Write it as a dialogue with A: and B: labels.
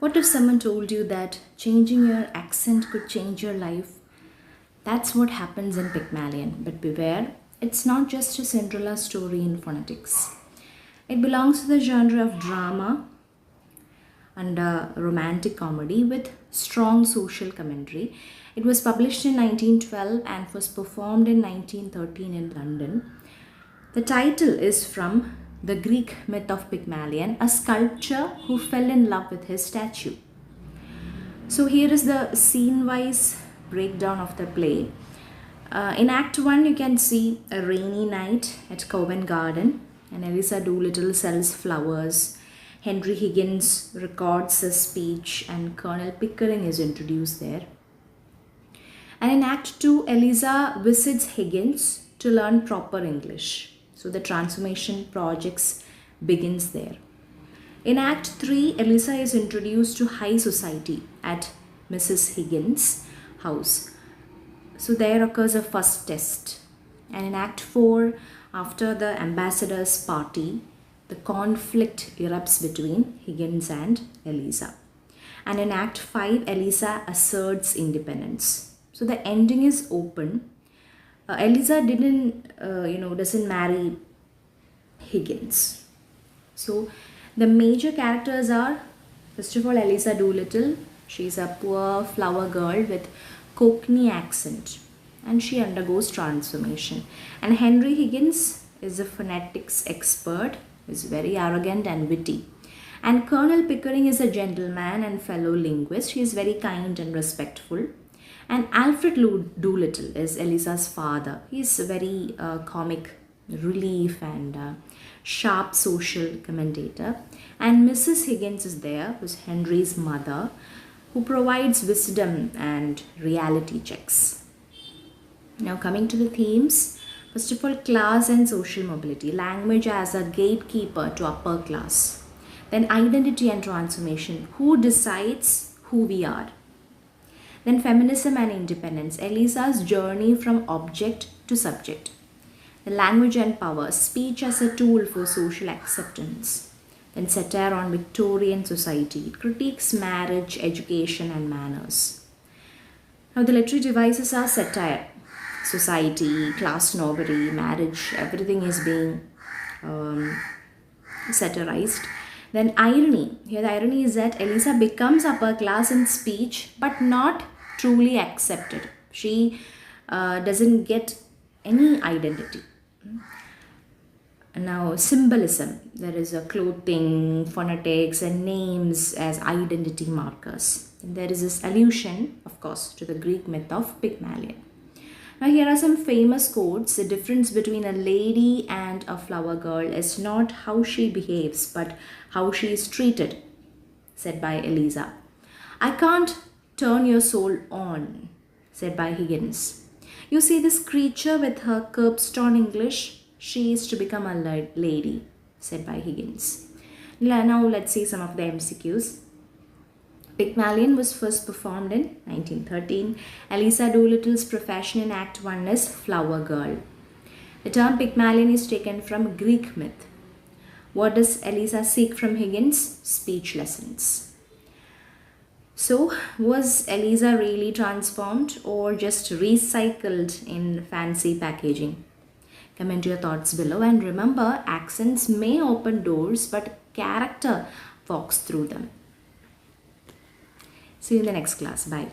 A: What if someone told you that changing your accent could change your life? That's what happens in Pygmalion. But beware, it's not just a Cinderella story in phonetics. It belongs to the genre of drama and romantic comedy with strong social commentary. It was published in 1912 and was performed in 1913 in London. The title is from the Greek myth of Pygmalion, a sculptor who fell in love with his statue. So here is the scene-wise breakdown of the play. In Act 1, you can see a rainy night at Covent Garden, and Eliza Doolittle sells flowers. Henry Higgins records a speech, and Colonel Pickering is introduced there. And in Act 2, Eliza visits Higgins to learn proper English. So the transformation projects begins there. In Act 3, Eliza is introduced to high society at Mrs. Higgins' house. So there occurs a first test. And in Act 4, after the ambassador's party, the conflict erupts between Higgins and Eliza. And in Act 5, Eliza asserts independence. So the ending is open. Eliza doesn't marry Higgins. So the major characters are, first of all, Eliza Doolittle. She's a poor flower girl with Cockney accent, and she undergoes transformation. And Henry Higgins is a phonetics expert, is very arrogant and witty. And Colonel Pickering is a gentleman and fellow linguist. He is very kind and respectful. And Alfred Doolittle is Eliza's father. He is a very comic relief and sharp social commentator. And Mrs. Higgins is there, who's Henry's mother, who provides wisdom and reality checks. Now coming to the themes, first of all, class and social mobility, language as a gatekeeper to upper class. Then identity and transformation, who decides who we are. Then feminism and independence, Eliza's journey from object to subject. The language and power, speech as a tool for social acceptance. Then satire on Victorian society, it critiques marriage, education and manners. Now the literary devices are satire, society, class snobbery, marriage, everything is being satirized. Then irony, here the irony is that Eliza becomes upper class in speech but not truly accepted. She doesn't get any identity. Now symbolism, there is a clothing, phonetics and names as identity markers. And there is this allusion, of course, to the Greek myth of Pygmalion. Now here are some famous quotes. The difference between a lady and a flower girl is not how she behaves but how she is treated, said by Eliza. I can't turn your soul on, said by Higgins. You see this creature with her curbstone English? She is to become a lady, said by Higgins. Now let's see some of the MCQs. Pygmalion was first performed in 1913. Eliza Doolittle's profession in Act 1 is flower girl. The term Pygmalion is taken from Greek myth. What does Eliza seek from Higgins? Speech lessons. So, was Eliza really transformed or just recycled in fancy packaging? Comment your thoughts below, and remember, accents may open doors but character walks through them. See you in the next class. Bye.